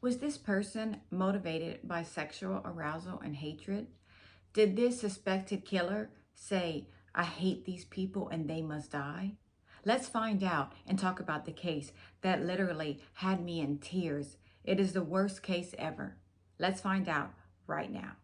Was this person motivated by sexual arousal and hatred? Did this suspected killer say, "I hate these people and they must die"? Let's find out and talk about the case that literally had me in tears. It is the worst case ever. Let's find out right now.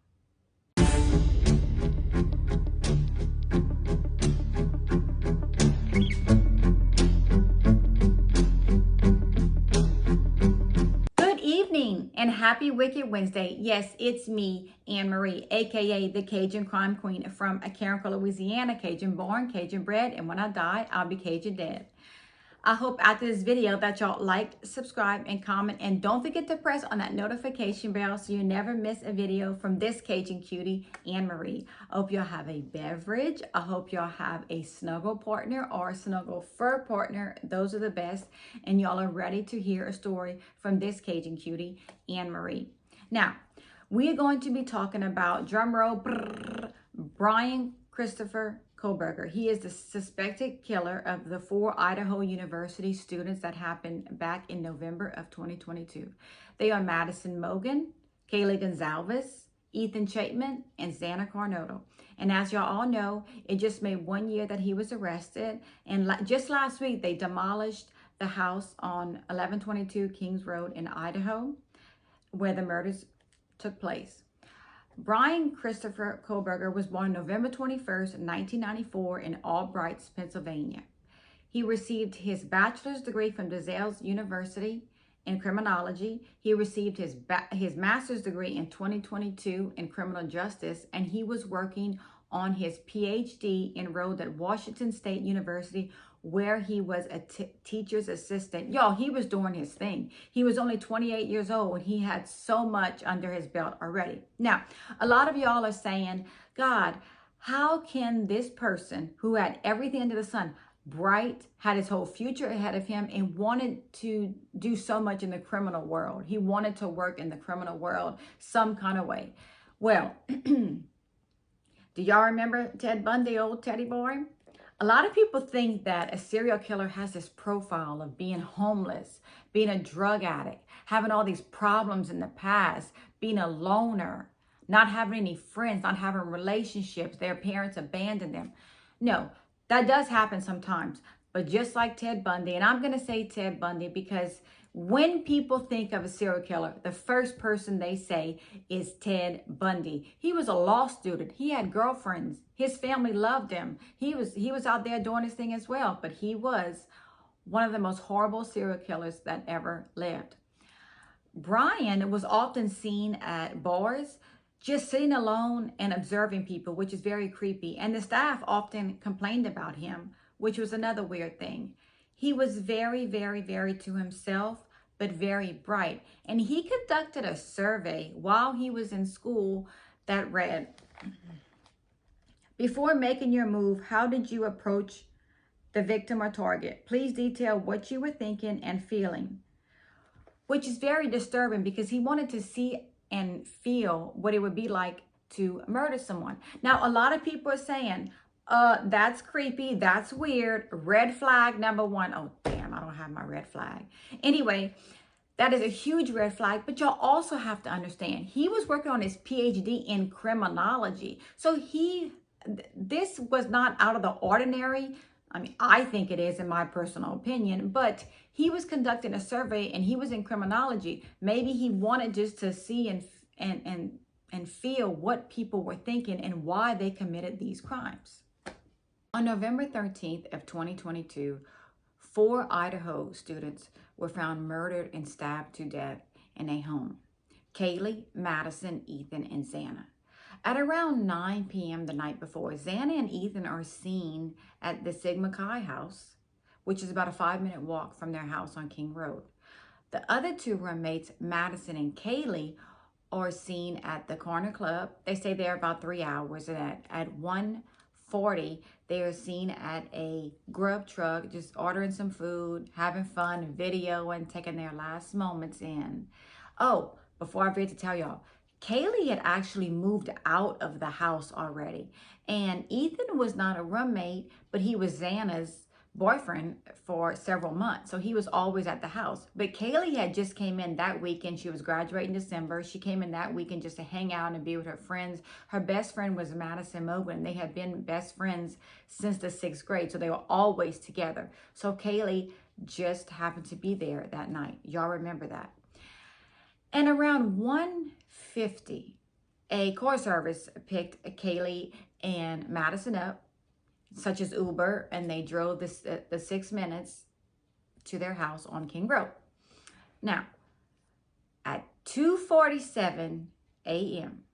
Good evening and happy Wicked Wednesday. Yes, it's me, Anne Marie, aka the Cajun Crime Queen from Carrico, Louisiana. Cajun born, Cajun bred, and when I die, I'll be Cajun dead. I hope after this video that y'all like, subscribe, and comment. And don't forget to press on that notification bell so you never miss a video from this Cajun cutie, Anne Marie. I hope y'all have a beverage. I hope y'all have a snuggle partner or a snuggle fur partner. Those are the best. And y'all are ready to hear a story from this Cajun cutie, Anne Marie. Now, we are going to be talking about, drumroll, Bryan Christopher Kohberger. He is the suspected killer of the 4 Idaho University students that happened back in November of 2022. They are Madison Mogen, Kaylee Gonzalez, Ethan Chapman, and Xana Carnotto. And as y'all all know, it just made 1 year that he was arrested. And just last week, they demolished the house on 1122 Kings Road in Idaho, where the murders took place. Bryan Christopher Kohberger was born November 21st, 1994 in Albright, Pennsylvania. He received his bachelor's degree from DeSales University in criminology. He received his master's degree in 2022 in criminal justice, and he was working on his PhD enrolled at Washington State University, where he was a teacher's assistant. Y'all, he was doing his thing. He was only 28 years old and he had so much under his belt already. Now, a lot of y'all are saying, God, how can this person who had everything under the sun, bright, had his whole future ahead of him, and wanted to do so much in the criminal world? He wanted to work in the criminal world some kind of way. Well, do y'all remember Ted Bundy, old Teddy boy? A lot of people think that a serial killer has this profile of being homeless, being a drug addict, having all these problems in the past, being a loner, not having any friends, not having relationships, their parents abandoned them. No, that does happen sometimes. But just like Ted Bundy, and I'm going to say Ted Bundy because when people think of a serial killer, the first person they say is Ted Bundy. He was a law student. He had girlfriends. His family loved him. He was out there doing his thing as well, but he was one of the most horrible serial killers that ever lived. Bryan was often seen at bars, just sitting alone and observing people, which is very creepy. And the staff often complained about him, which was another weird thing. He was very, very, very to himself, but very bright. And he conducted a survey while he was in school that read, "Before making your move, how did you approach the victim or target? Please detail what you were thinking and feeling," which is very disturbing because he wanted to see and feel what it would be like to murder someone. Now, a lot of people are saying, that's creepy, that's weird, red flag number 1. Oh, damn, I don't have my red flag. Anyway, that is a huge red flag, but y'all also have to understand, he was working on his PhD in criminology. So this was not out of the ordinary. I mean, I think it is in my personal opinion, but he was conducting a survey and he was in criminology. Maybe he wanted just to see and feel what people were thinking and why they committed these crimes. On November 13th of 2022, 4 Idaho students were found murdered and stabbed to death in a home. Kaylee, Madison, Ethan, and Xana. At around 9 p.m. the night before, Xana and Ethan are seen at the Sigma Chi house, which is about a 5-minute walk from their house on King Road. The other 2 roommates, Madison and Kaylee, are seen at the Corner Club. They stay there about 3 hours, and at 1:40, they are seen at a grub truck, just ordering some food, having fun, videoing, taking their last moments in. Oh, before I forget to tell y'all, Kaylee had actually moved out of the house already. And Ethan was not a roommate, but he was Xana's boyfriend for several months. So he was always at the house. But Kaylee had just came in that weekend. She was graduating December. She came in that weekend just to hang out and be with her friends. Her best friend was Madison Mogan. They had been best friends since the 6th grade. So they were always together. So Kaylee just happened to be there that night. Y'all remember that. And around 1:50, a car service picked Kaylee and Madison up, such as Uber, and they drove the 6 minutes to their house on King Road. Now, at 2:47 a.m.,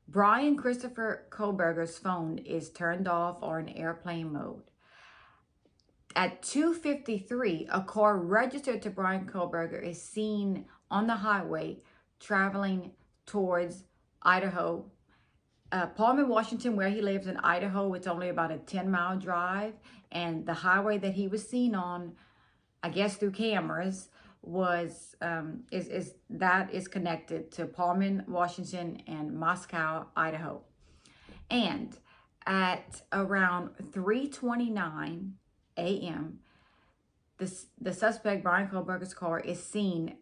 Bryan Christopher Kohberger's phone is turned off or in airplane mode. At 2:53, a car registered to Bryan Kohberger is seen on the highway traveling towards Idaho. Pullman, Washington, where he lives in Idaho, it's only about a 10-mile drive. And the highway that he was seen on, I guess through cameras, was is connected to Pullman, Washington, and Moscow, Idaho. And at around 3:29 a.m., the suspect, Bryan Kohberger's car, is seen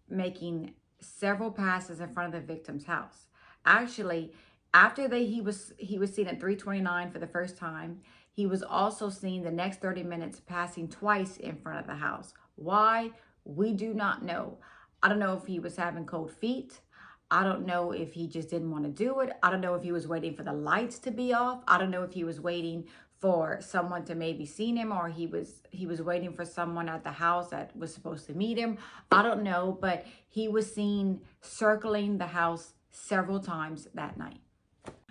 making several passes in front of the victim's house. Actually, after he was seen at 3:29 for the first time, he was also seen the next 30 minutes passing twice in front of the house. Why? We do not know. I don't know if he was having cold feet. I don't know if he just didn't want to do it. I don't know if he was waiting for the lights to be off. I don't know if he was waiting for someone to maybe see him, or he was waiting for someone at the house that was supposed to meet him. I don't know, but he was seen circling the house several times that night.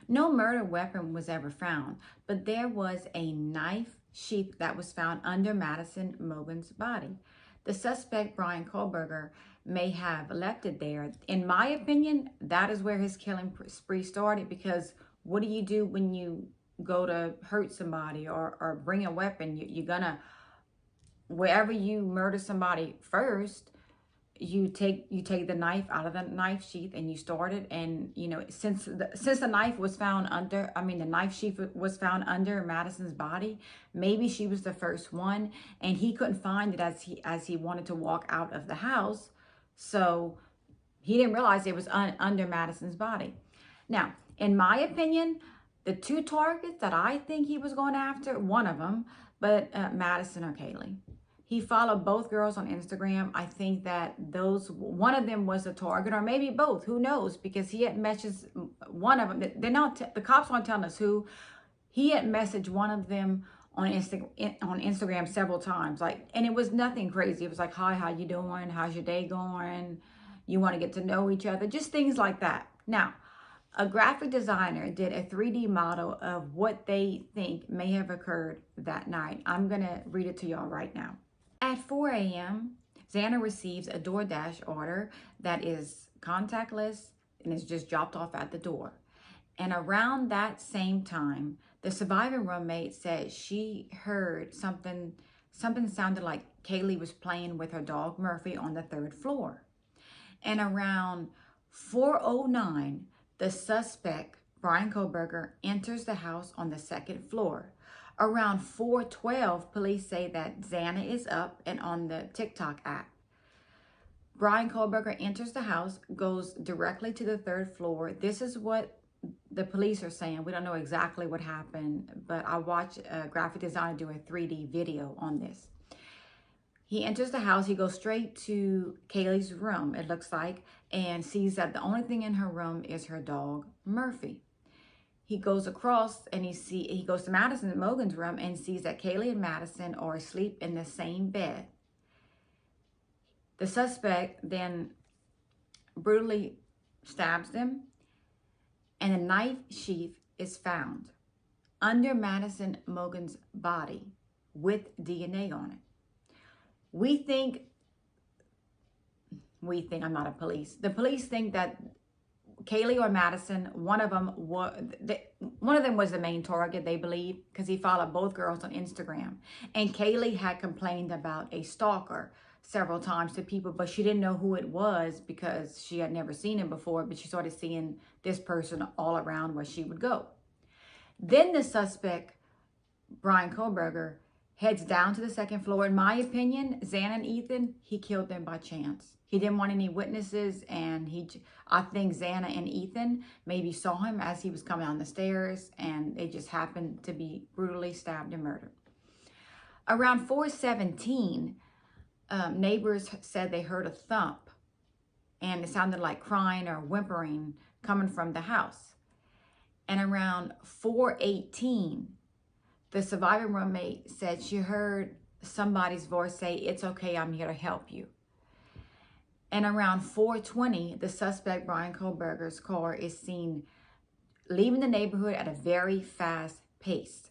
No murder weapon was ever found, but there was a knife sheath that was found under Madison Mogan's body. The suspect, Bryan Kohberger, may have left it there. In my opinion, that is where his killing spree started, because what do you do when you go to hurt somebody or bring a weapon? You're gonna, wherever you murder somebody first, you take the knife out of the knife sheath and you start it. And you know, since the knife was found under, the knife sheath was found under Madison's body, maybe she was the first one and he couldn't find it as he wanted to walk out of the house, so he didn't realize it was under Madison's body. Now, in my opinion, the two targets that I think he was going after, one of them, but Madison or Kaylee. He followed both girls on Instagram. I think that one of them was a target, or maybe both. Who knows? Because he had messaged one of them. The cops aren't telling us who. He had messaged one of them on Instagram several times. And it was nothing crazy. It was like, "Hi, how you doing? How's your day going? You want to get to know each other?" Just things like that. Now, a graphic designer did a 3D model of what they think may have occurred that night. I'm going to read it to y'all right now. At 4 a.m., Xana receives a DoorDash order that is contactless and is just dropped off at the door. And around that same time, the surviving roommate said she heard something sounded like Kaylee was playing with her dog Murphy on the 3rd floor. And around 4:09, the suspect, Bryan Kohberger, enters the house on the 2nd floor. Around 4:12, police say that Xana is up and on the TikTok app. Bryan Kohberger enters the house, goes directly to the 3rd floor. This is what the police are saying. We don't know exactly what happened, but I watched a graphic designer do a 3D video on this. He enters the house. He goes straight to Kaylee's room, it looks like, and sees that the only thing in her room is her dog, Murphy. He goes across and he goes to Madison and Mogan's room and sees that Kaylee and Madison are asleep in the same bed. The suspect then brutally stabs them, and a knife sheath is found under Madison Mogan's body with DNA on it. We think, I'm not a police. The police think that Kaylee or Madison, one of them was the main target, they believe, because he followed both girls on Instagram. And Kaylee had complained about a stalker several times to people, but she didn't know who it was because she had never seen him before, but she started seeing this person all around where she would go. Then the suspect, Bryan Kohberger, heads down to the second floor. In my opinion, Xana and Ethan, he killed them by chance. He didn't want any witnesses, and I think Xana and Ethan maybe saw him as he was coming down the stairs, and they just happened to be brutally stabbed and murdered. Around 4:17, neighbors said they heard a thump, and it sounded like crying or whimpering coming from the house. And around 4:18, the surviving roommate said she heard somebody's voice say, "It's okay, I'm here to help you." And around 4:20, the suspect, Bryan Kohberger's car, is seen leaving the neighborhood at a very fast pace.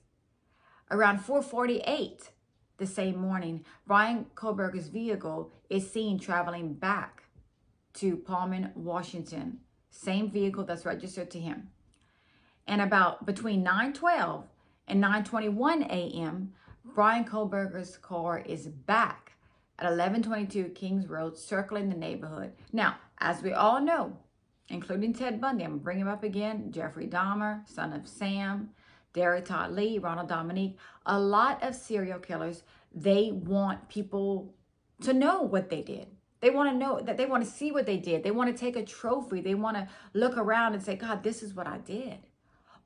Around 4:48, the same morning, Bryan Kohberger's vehicle is seen traveling back to Pullman, Washington. Same vehicle that's registered to him. And about between 9:12 and 9:21 a.m., Bryan Kohberger's car is back at 1122 Kings Road, circling the neighborhood. Now, as we all know, including Ted Bundy, I'm going to bring him up again, Jeffrey Dahmer, son of Sam, Derek Todd Lee, Ronald Dominique, a lot of serial killers, they want people to know what they did. They want to know, that they want to see what they did. They want to take a trophy. They want to look around and say, God, this is what I did.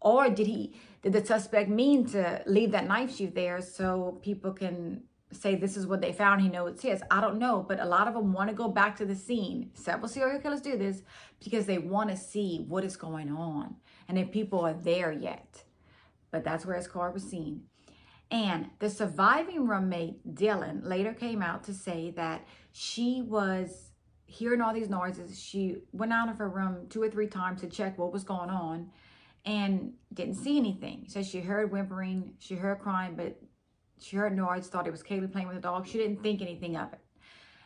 Or did the suspect mean to leave that knife sheath there so people can say this is what they found, he knows it's his? I don't know, but a lot of them want to go back to the scene. Several serial killers do this because they want to see what is going on and if people are there yet. But that's where his car was seen. And the surviving roommate, Dylan, later came out to say that she was hearing all these noises. She went out of her room 2 or 3 times to check what was going on and didn't see anything. So she heard whimpering, she heard crying, but she heard noise, thought it was Kaylee playing with a dog. She didn't think anything of it.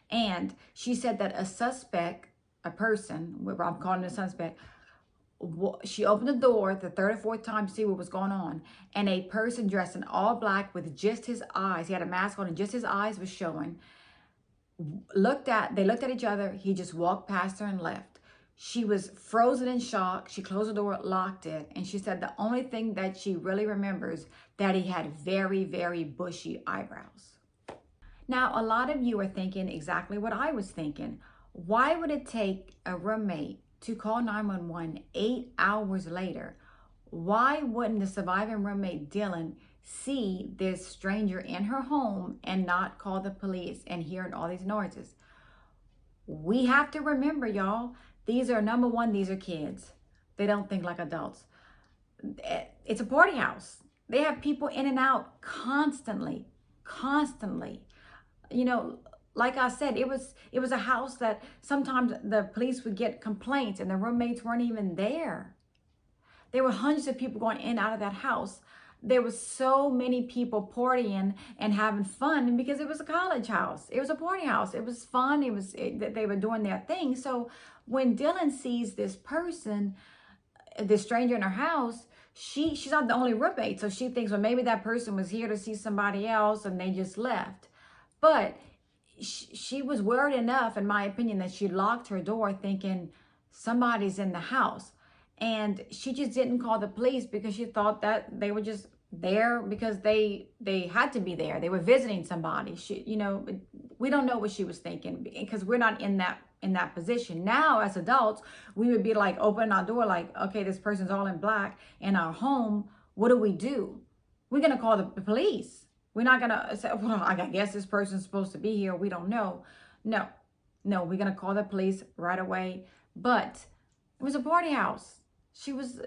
And she said that a suspect, a person, I'm calling it a suspect, she opened the door the 3rd or 4th time to see what was going on. And a person dressed in all black with just his eyes, he had a mask on and just his eyes was showing, they looked at each other. He just walked past her and left. She was frozen in shock. She closed the door, locked it. And she said the only thing that she really remembers, that he had very, very bushy eyebrows. Now, a lot of you are thinking exactly what I was thinking. Why would it take a roommate to call 911 8 hours later? Why wouldn't the surviving roommate, Dylan, see this stranger in her home and not call the police and hearing all these noises? We have to remember, y'all, these are, number one, these are kids. They don't think like adults. It's a party house. They have people in and out constantly. You know, like I said, it was a house that sometimes the police would get complaints and the roommates weren't even there. There were hundreds of people going in and out of that house. There was so many people partying and having fun because it was a college house. It was a party house. It was fun. They were doing their thing. So when Dylan sees this person, this stranger in her house, she's not the only roommate. So she thinks, well, maybe that person was here to see somebody else and they just left. But she was worried enough, in my opinion, that she locked her door thinking somebody's in the house. And she just didn't call the police because she thought that they were just there because they had to be there. They were visiting somebody. You know, we don't know what she was thinking because we're not in that position. Now, as adults, we would be like, open our door like, okay, this person's all in black in our home. What do we do? We're going to call the police. We're not going to say, well, I guess this person's supposed to be here. We don't know. No, we're going to call the police right away. But it was a party house. She was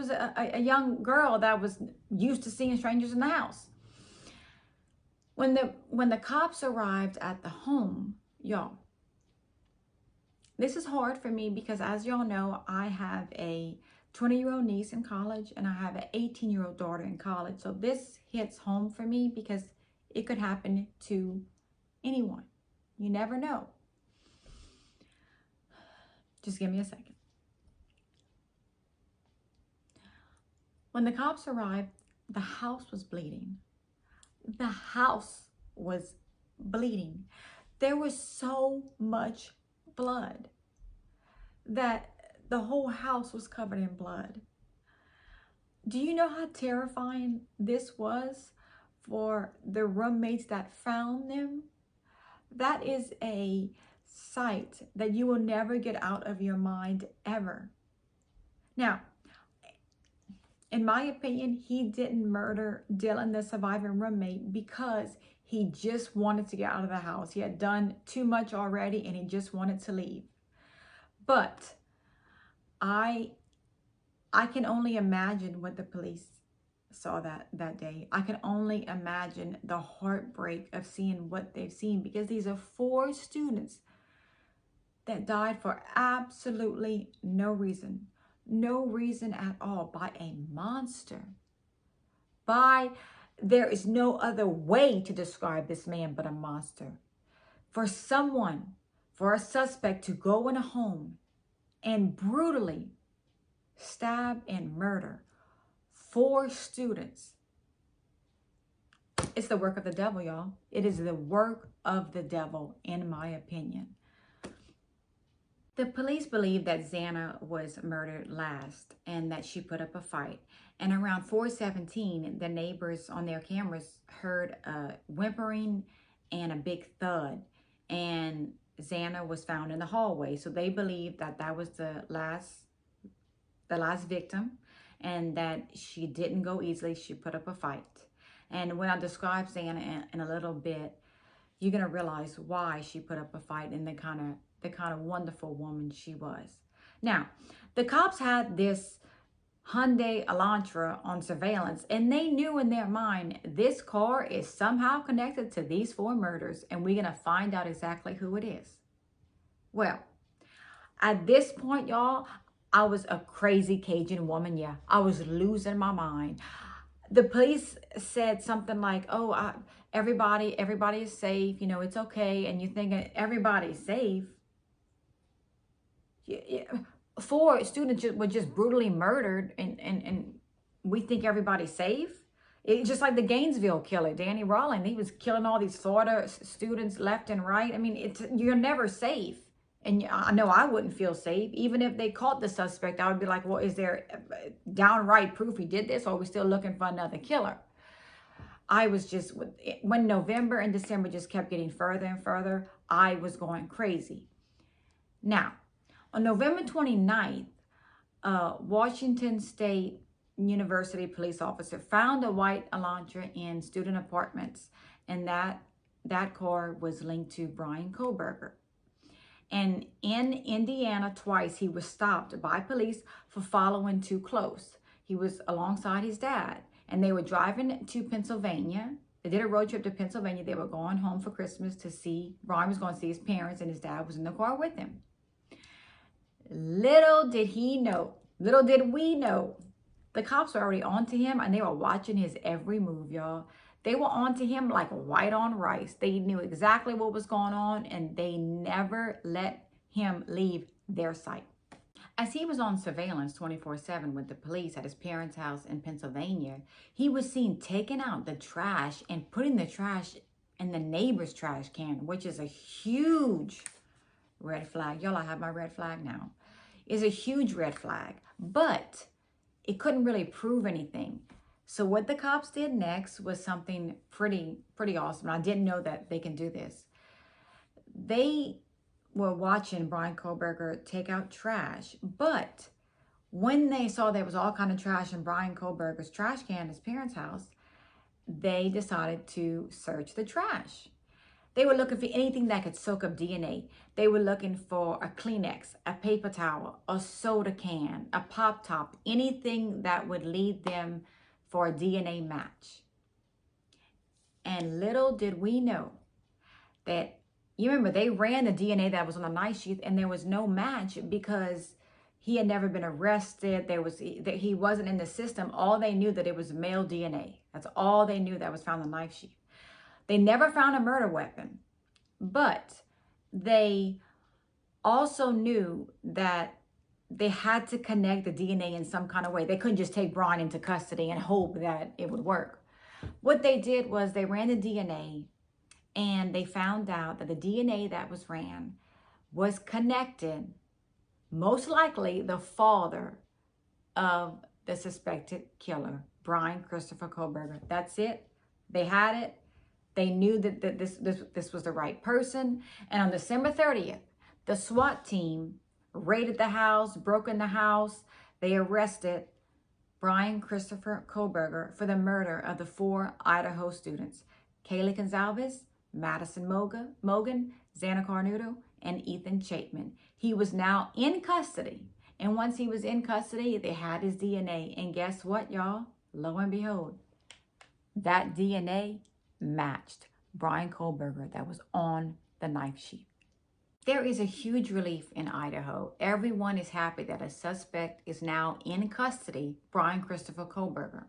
a young girl that was used to seeing strangers in the house. When the cops arrived at the home, y'all, this is hard for me because, as y'all know, I have a 20-year-old niece in college and I have an 18-year-old daughter in college. So this hits home for me because it could happen to anyone. You never know. Just give me a second. When the cops arrived, the house was bleeding. The house was bleeding. There was so much blood that the whole house was covered in blood. Do you know how terrifying this was for the roommates that found them. That is a sight that you will never get out of your mind ever. Now, in my opinion, he didn't murder Dylan, the surviving roommate, because he just wanted to get out of the house. He had done too much already and he just wanted to leave. But I can only imagine what the police saw that day. I can only imagine the heartbreak of seeing what they've seen, because these are 4 students that died for absolutely no reason. No reason at all, by a monster. There is no other way to describe this man but a monster. For a suspect to go in a home and brutally stab and murder 4 students. It's the work of the devil, y'all. It is the work of the devil, in my opinion. The police believe that Xana was murdered last and that she put up a fight. And around 4:17, the neighbors on their cameras heard a whimpering and a big thud. And Xana was found in the hallway. So they believe that that was the last victim, and that she didn't go easily. She put up a fight. And when I describe Xana in a little bit, you're going to realize why she put up a fight and the kind of wonderful woman she was. Now, the cops had this Hyundai Elantra on surveillance, and they knew in their mind, this car is somehow connected to these 4 murders, and we're going to find out exactly who it is. Well, at this point, y'all, I was a crazy Cajun woman. Yeah, I was losing my mind. The police said something like, oh, everybody is safe. You know, it's okay. And you're thinking, everybody's safe? 4 students were just brutally murdered, and we think everybody's safe? It's just like the Gainesville killer, Danny Rawlings. He was killing all these Florida students left and right. I mean, you're never safe. And I know I wouldn't feel safe. Even if they caught the suspect, I would be like, well, is there downright proof he did this, or are we still looking for another killer? I was just, when November and December just kept getting further and further, I was going crazy. Now, on November 29th, Washington State University police officer found a white Elantra in student apartments, and that car was linked to Bryan Kohberger. And in Indiana, twice he was stopped by police for following too close. He was alongside his dad, and they were driving to Pennsylvania. They did a road trip to Pennsylvania. They were going home for Christmas to see, Bryan was going to see his parents, and his dad was in the car with him. Little did we know, the cops were already on to him, and they were watching his every move, y'all. They were on to him like white on rice. They knew exactly what was going on, and they never let him leave their sight. As he was on surveillance 24/7 with the police at his parents' house in Pennsylvania, he was seen taking out the trash and putting the trash in the neighbor's trash can, which is a huge red flag. Y'all, I have my red flag now. It's a huge red flag, but it couldn't really prove anything. So what the cops did next was something pretty awesome. I didn't know that they can do this. They were watching Bryan Kohberger take out trash, but when they saw there was all kind of trash in Bryan Kohberger's trash can at his parents' house, they decided to search the trash. They were looking for anything that could soak up DNA. They were looking for a Kleenex, a paper towel, a soda can, a pop top, anything that would lead them for a DNA match. And little did we know that, you remember, they ran the DNA that was on the knife sheath, and there was no match because he had never been arrested. He wasn't in the system. All they knew that it was male DNA. That's all they knew that was found on the knife sheath. They never found a murder weapon, but they also knew that they had to connect the DNA in some kind of way. They couldn't just take Bryan into custody and hope that it would work. What they did was they ran the DNA, and they found out that the DNA that was ran was connected, most likely the father of the suspected killer, Bryan Christopher Kohberger. That's it. They had it. They knew that this was the right person. And on December 30th, the SWAT team raided the house, broke in the house. They arrested Bryan Christopher Kohberger for the murder of the 4 Idaho students, Kaylee Gonzalez, Madison Mogan, Xana Carnudo, and Ethan Chapman. He was now in custody. And once he was in custody, they had his DNA. And guess what, y'all? Lo and behold, that DNA matched Bryan Kohberger that was on the knife sheath. There is a huge relief in Idaho. Everyone is happy that a suspect is now in custody, Bryan Christopher Kohberger.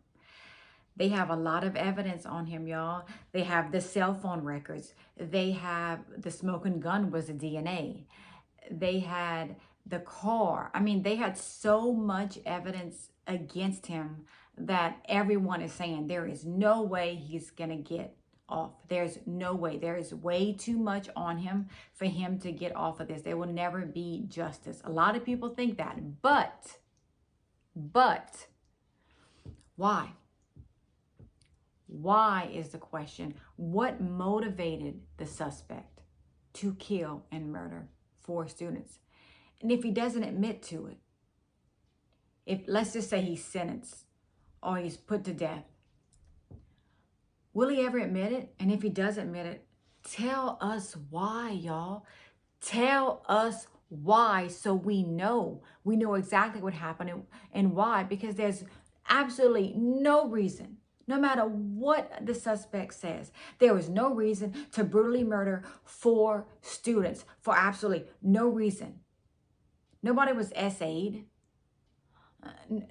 They have a lot of evidence on him, y'all. They have the cell phone records. They have the smoking gun was the DNA. They had the car. I mean, they had so much evidence against him that everyone is saying there is no way he's going to get off. There's no way. There is way too much on him for him to get off of this. There will never be justice. A lot of people think that, but why? Why is the question? What motivated the suspect to kill and murder 4 students? And if he doesn't admit to it, if let's just say he's sentenced or he's put to death, will he ever admit it? And if he does admit it, tell us why, y'all. Tell us why so we know. We know exactly what happened and why, because there's absolutely no reason, no matter what the suspect says, there was no reason to brutally murder 4 students for absolutely no reason. Nobody was SA'd.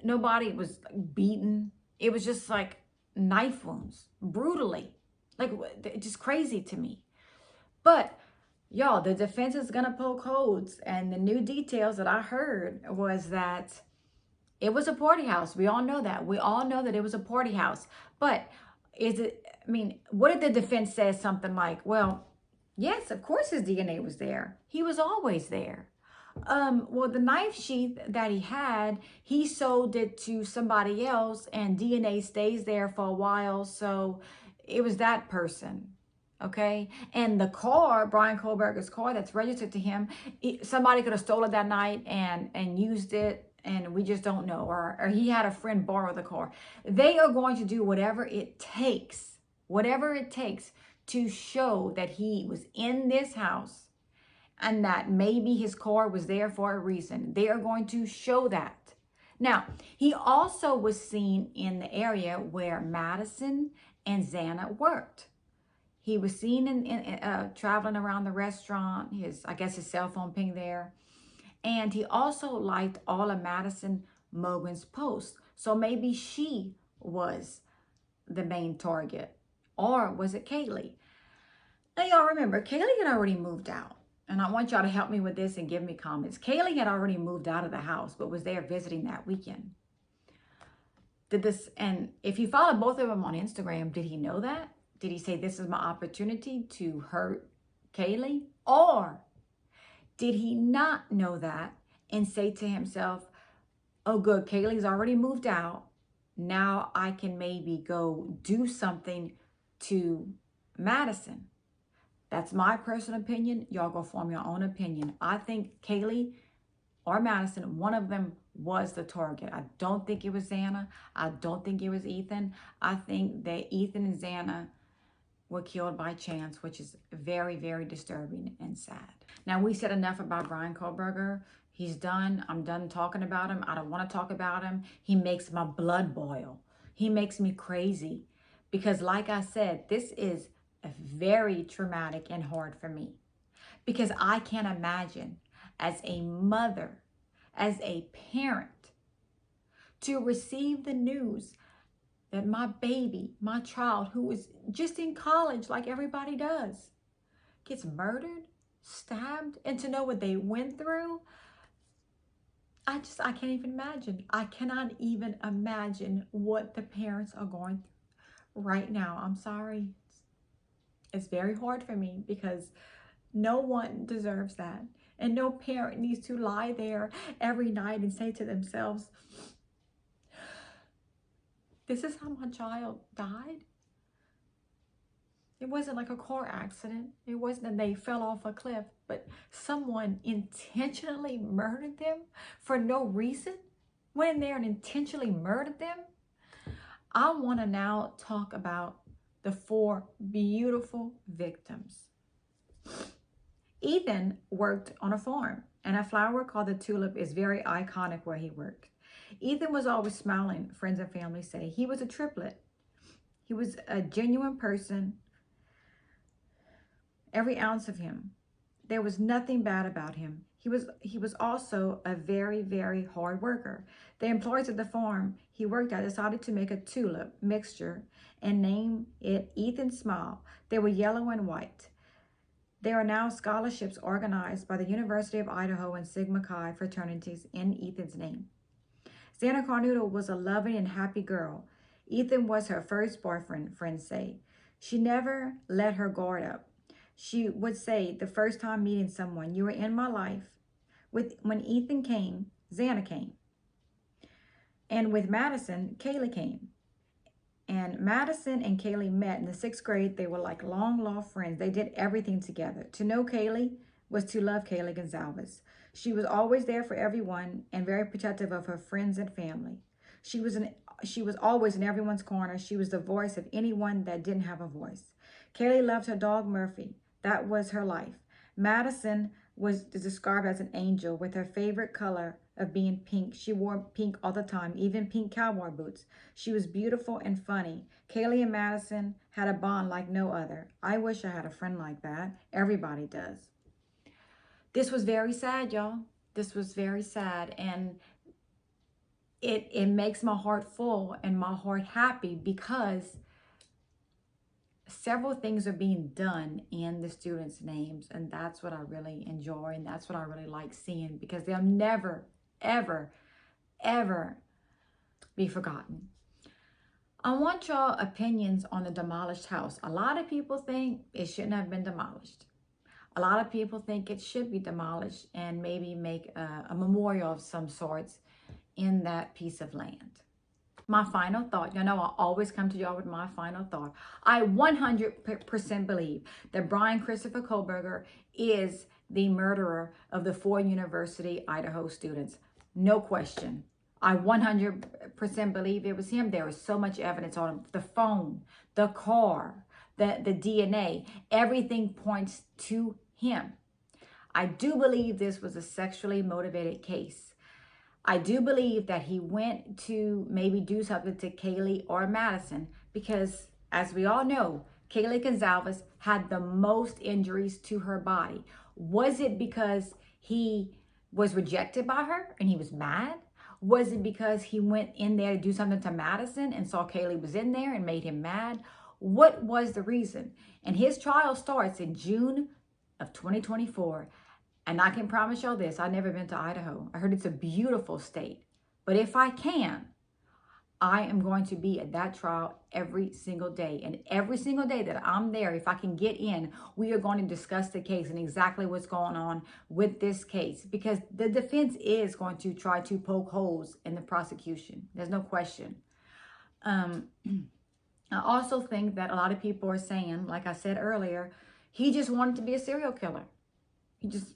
Nobody was beaten. It was just like knife wounds, brutally. Like, just crazy to me. But, y'all, the defense is going to poke holes. And the new details that I heard was that it was a party house. We all know that. We all know that it was a party house. But is it, I mean, what if the defense says something like, well, yes, of course his DNA was there. He was always there. Well, the knife sheath that he had, he sold it to somebody else and DNA stays there for a while. So it was that person. Okay. And the car, Bryan Kohberger's car that's registered to him, somebody could have stolen it that night and used it. And we just don't know. Or he had a friend borrow the car. They are going to do whatever it takes to show that he was in this house and that maybe his car was there for a reason. They are going to show that. Now, he also was seen in the area where Madison and Xana worked. He was seen traveling around the restaurant. I guess his cell phone pinged there. And he also liked all of Madison Mogan's posts. So maybe she was the main target. Or was it Kaylee? Now, y'all remember, Kaylee had already moved out. And I want y'all to help me with this and give me comments. Kaylee had already moved out of the house, but was there visiting that weekend. And if you follow both of them on Instagram, did he know that? Did he say, this is my opportunity to hurt Kaylee? Or did he not know that and say to himself, oh, good, Kaylee's already moved out. Now I can maybe go do something to Madison. That's my personal opinion. Y'all go form your own opinion. I think Kaylee or Madison, one of them was the target. I don't think it was Xana. I don't think it was Ethan. I think that Ethan and Xana were killed by chance, which is very, very disturbing and sad. Now, we said enough about Bryan Kohberger. He's done. I'm done talking about him. I don't want to talk about him. He makes my blood boil. He makes me crazy because, like I said, this is very traumatic and hard for me because I can't imagine as a mother, as a parent, to receive the news that my baby, my child, who is just in college like everybody does, gets murdered, stabbed, and to know what they went through. I can't even imagine. I cannot even imagine what the parents are going through right now. I'm sorry. It's very hard for me because no one deserves that. And no parent needs to lie there every night and say to themselves, this is how my child died. It wasn't like a car accident. It wasn't that they fell off a cliff, but someone intentionally murdered them for no reason. Went in there and intentionally murdered them. I want to now talk about the 4 beautiful victims. Ethan worked on a farm, and a flower called the tulip is very iconic where he worked. Ethan was always smiling, friends and family say. He was a triplet. He was a genuine person, every ounce of him. There was nothing bad about him. He was also a very, very hard worker. The employees at the farm he worked at decided to make a tulip mixture and name it Ethan Smile. They were yellow and white. There are now scholarships organized by the University of Idaho and Sigma Chi fraternities in Ethan's name. Xana Carnoodle was a loving and happy girl. Ethan was her first boyfriend, friends say. She never let her guard up. She would say the first time meeting someone, you were in my life. When Ethan came, Xana came. And with Madison, Kaylee came. And Madison and Kaylee met in the 6th grade. They were like long-lost friends. They did everything together. To know Kaylee was to love Kaylee Gonzalez. She was always there for everyone and very protective of her friends and family. She was always in everyone's corner. She was the voice of anyone that didn't have a voice. Kaylee loved her dog, Murphy. That was her life. Madison was described as an angel with her favorite color of being pink. She wore pink all the time, even pink cowboy boots. She was beautiful and funny. Kaylee and Madison had a bond like no other. I wish I had a friend like that. Everybody does. This was very sad, y'all. This was very sad. And it makes my heart full and my heart happy because several things are being done in the students' names, and that's what I really enjoy, and that's what I really like seeing, because they'll never, ever, ever be forgotten. I want y'all opinions on the demolished house. A lot of people think it shouldn't have been demolished. A lot of people think it should be demolished and maybe make a memorial of some sorts in that piece of land. My final thought, you know, I always come to y'all with my final thought. I 100% believe that Bryan Christopher Kohberger is the murderer of the 4 University Idaho students. No question. I 100% believe it was him. There was so much evidence on him. The phone, the car, the DNA, everything points to him. I do believe this was a sexually motivated case. I do believe that he went to maybe do something to Kaylee or Madison because, as we all know, Kaylee Gonzalez had the most injuries to her body. Was it because he was rejected by her and he was mad? Was it because he went in there to do something to Madison and saw Kaylee was in there and made him mad? What was the reason? And his trial starts in June of 2024. And I can promise y'all this, I've never been to Idaho. I heard it's a beautiful state. But if I can, I am going to be at that trial every single day. And every single day that I'm there, if I can get in, we are going to discuss the case and exactly what's going on with this case. Because the defense is going to try to poke holes in the prosecution. There's no question. I also think that a lot of people are saying, like I said earlier, he just wanted to be a serial killer.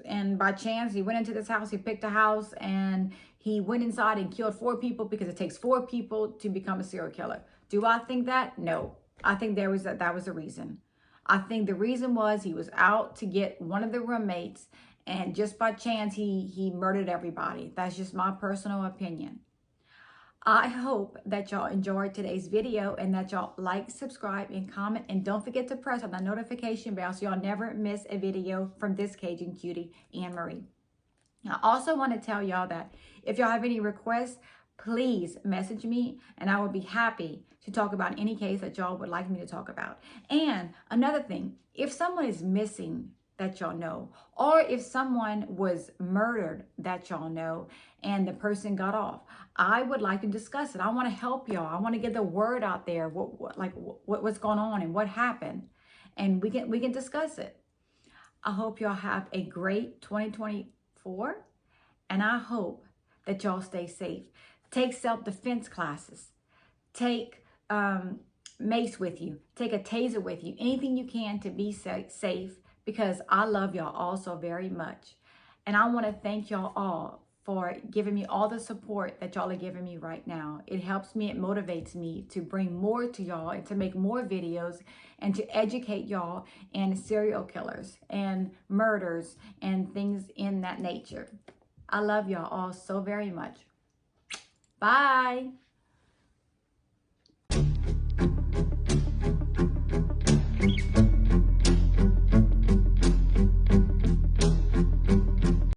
And by chance, he went into this house, he picked a house, and he went inside and killed 4 people because it takes 4 people to become a serial killer. Do I think that? No. I think that was the reason. I think the reason was he was out to get one of the roommates, and just by chance, he murdered everybody. That's just my personal opinion. I hope that y'all enjoyed today's video and that y'all like, subscribe, and comment. And don't forget to press on the notification bell so y'all never miss a video from this Cajun cutie, Anne Marie. I also want to tell y'all that if y'all have any requests, please message me and I will be happy to talk about any case that y'all would like me to talk about. And another thing, if someone is missing that y'all know, or if someone was murdered that y'all know and the person got off, I would like to discuss it. I want to help y'all. I want to get the word out there, what's going on and what happened, and we can discuss it. I hope y'all have a great 2024, and I hope that y'all stay safe. Take self-defense classes. Take mace with you, take a taser with you, anything you can to be safe, because I love y'all all so very much. And I want to thank y'all all for giving me all the support that y'all are giving me right now. It helps me, it motivates me to bring more to y'all and to make more videos and to educate y'all in serial killers and murders and things in that nature. I love y'all all so very much. Bye.